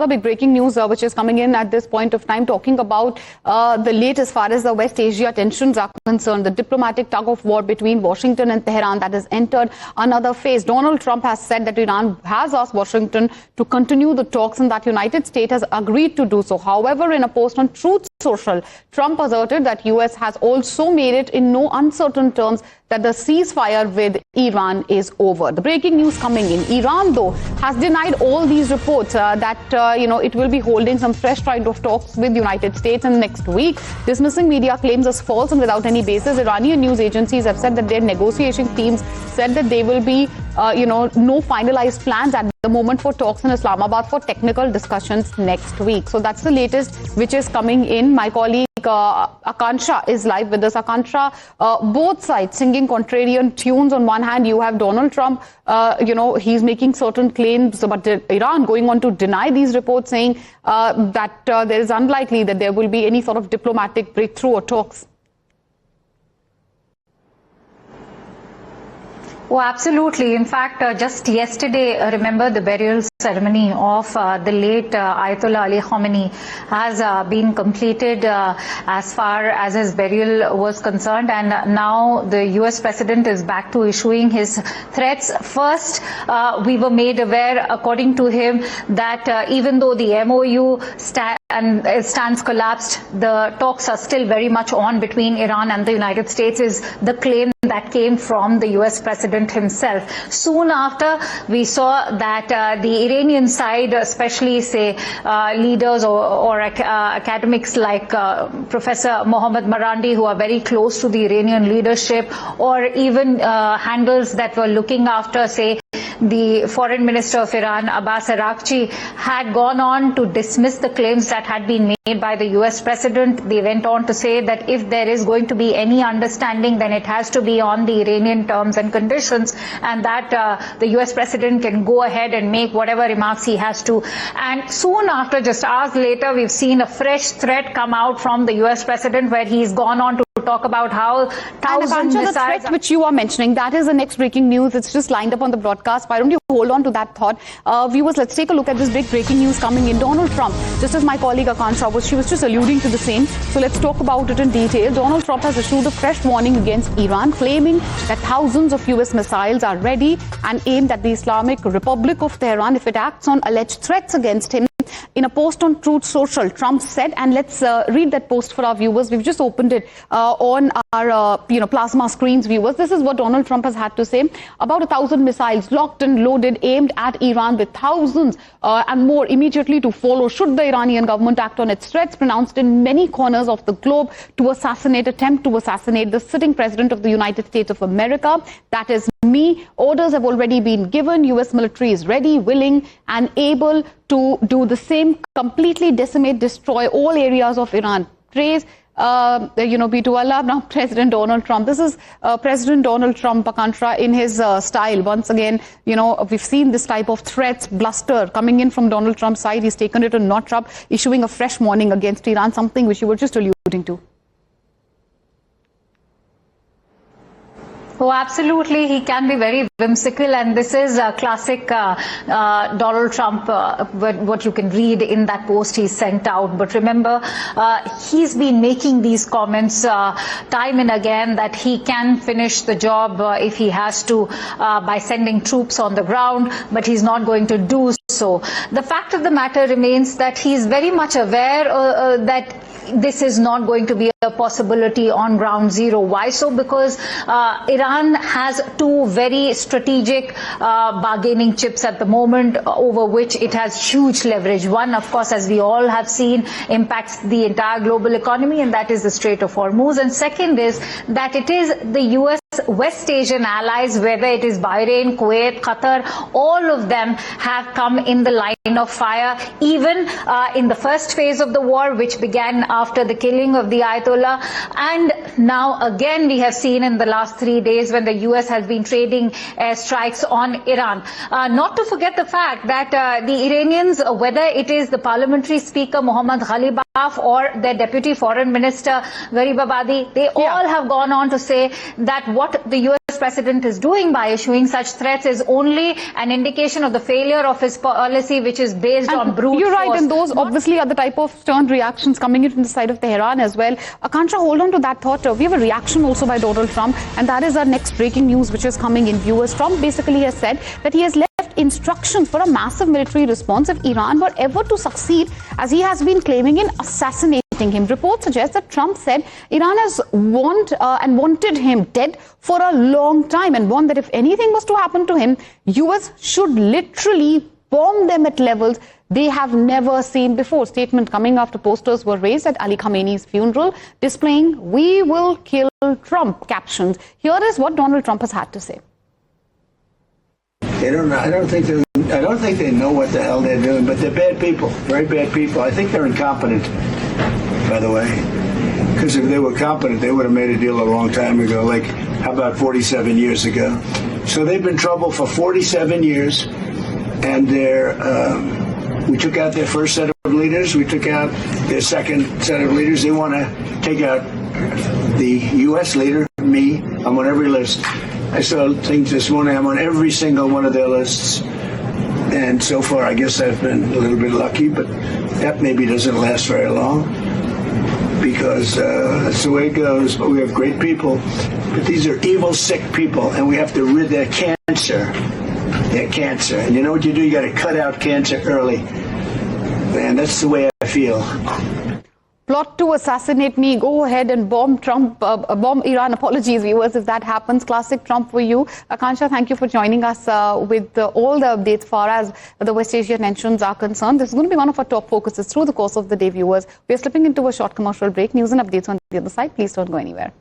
another big breaking news which is coming in at this point of time, talking about the latest as far as the West Asia tensions are concerned. The diplomatic tug of war between Washington and Tehran that has entered another phase. Donald Trump has said that Iran has asked Washington to continue the talks and that United States has agreed to do so. However, in a post on Truth Social, Trump asserted that US has also made it in no uncertain terms that the ceasefire with Iran is over. The breaking news coming in. Iran, though, has denied all these reports that, it will be holding some fresh kind of talks with the United States in the next week, dismissing media claims as false and without any basis. Iranian news agencies have said that their negotiation teams said that they will be, no finalized plans at the moment for talks in Islamabad for technical discussions next week. So that's the latest which is coming in. My colleague Akansha is live with us. Akansha, both sides singing contrarian tunes. On one hand, you have Donald Trump, he's making certain claims, but Iran going on to deny these reports, saying that there is unlikely that there will be any sort of diplomatic breakthrough or talks. Oh, absolutely. In fact, just yesterday, remember the burial ceremony of the late Ayatollah Ali Khamenei has been completed as far as his burial was concerned. And now the US president is back to issuing his threats. First, we were made aware, according to him, that even though the MOU stands collapsed, the talks are still very much on between Iran and the United States, is the claim that came from the US president himself. Soon after, we saw that the Iranian side, especially say leaders or academics like Professor Mohammad Marandi, who are very close to the Iranian leadership, or even handles that were looking after, say, the foreign minister of Iran, Abbas Araghchi, had gone on to dismiss the claims that had been made by the US president. They went on to say that if there is going to be any understanding, then it has to be on the Iranian terms and conditions, and that the US president can go ahead and make whatever remarks he has to. And soon after, just hours later, we've seen a fresh threat come out from the US president, where he's gone on to talk about how thousands of missiles... The threat which you are mentioning, that is the next breaking news. It's just lined up on the broadcast. Why don't you hold on to that thought? Viewers, let's take a look at this big breaking news coming in. Donald Trump, just as my colleague Akansha was, she was just alluding to the same. So let's talk about it in detail. Donald Trump has issued a fresh warning against Iran, claiming that thousands of US missiles are ready and aimed at the Islamic Republic of Tehran if it acts on alleged threats against him. In a post on Truth Social, Trump said, and let's read that post for our viewers. We've just opened it on our plasma screens, viewers. This is what Donald Trump has had to say. About 1,000 missiles locked and loaded, aimed at Iran, with thousands and more immediately to follow should the Iranian government act on its threats pronounced in many corners of the globe to attempt to assassinate the sitting president of the United States of America. That is me. Orders have already been given. US military is ready, willing and able to do the same, completely decimate, destroy all areas of Iran. Praise, be to Allah. Now, President Donald Trump. This is President Donald Trump, Akansha, in his style. Once again, we've seen this type of threats, bluster coming in from Donald Trump's side. He's taken it a notch up, issuing a fresh warning against Iran, something which you were just alluding to. Oh, absolutely. He can be very whimsical, and this is a classic Donald Trump, what you can read in that post he sent out. But remember, he's been making these comments time and again that he can finish the job if he has to by sending troops on the ground, but he's not going to do so. The fact of the matter remains that he's very much aware that this is not going to be a possibility on ground zero. Why so? Because Iran has two very strategic bargaining chips at the moment, over which it has huge leverage. One, of course, as we all have seen, impacts the entire global economy, and that is the Strait of Hormuz. And second is that it is the US West Asian allies, whether it is Bahrain, Kuwait, Qatar, all of them have come in the line of fire, even in the first phase of the war, which began after the killing of the Ayatollah. And now again, we have seen in the last 3 days when the US has been trading airstrikes on Iran. Not to forget the fact that the Iranians, whether it is the parliamentary speaker Mohammad Ghalibaf or their deputy foreign minister Gharib Abadi, they all have gone on to say that what the US president is doing by issuing such threats is only an indication of the failure of his policy, which is based on brute You're right, force. and those obviously are the type of stern reactions coming in from the side of Tehran as well. Akansha, hold on to that thought. We have a reaction also by Donald Trump, and that is our next breaking news, which is coming in viewers. Trump basically has said that he has left instructions for a massive military response if Iran were ever to succeed, as he has been claiming, in assassinating him. Reports suggest that Trump said Iran has wanted him dead for a long time, and warned that if anything was to happen to him, US should literally bomb them at levels they have never seen before. Statement coming after posters were raised at Ali Khamenei's funeral displaying "We will kill Trump" captions. Here is what Donald Trump has had to say. I don't think they know what the hell they're doing, but they're bad people, very bad people. I think they're incompetent, by the way, because if they were competent, they would have made a deal a long time ago, like how about 47 years ago. So they've been in trouble for 47 years, and we took out their first set of leaders. We took out their second set of leaders. They want to take out the U.S. leader, me. I'm on every list. I saw things this morning. I'm on every single one of their lists. And so far, I guess I've been a little bit lucky, but that maybe doesn't last very long, because that's the way it goes. But we have great people. But these are evil, sick people, and we have to rid their cancer. Their cancer. And you know what you do? You got to cut out cancer early. Man, that's the way I feel. Plot to assassinate me. Go ahead and bomb Trump, bomb Iran. Apologies, viewers, if that happens. Classic Trump for you. Akansha, thank you for joining us with all the updates far as the West Asia tensions are concerned. This is going to be one of our top focuses through the course of the day, viewers. We are slipping into a short commercial break. News and updates on the other side. Please don't go anywhere.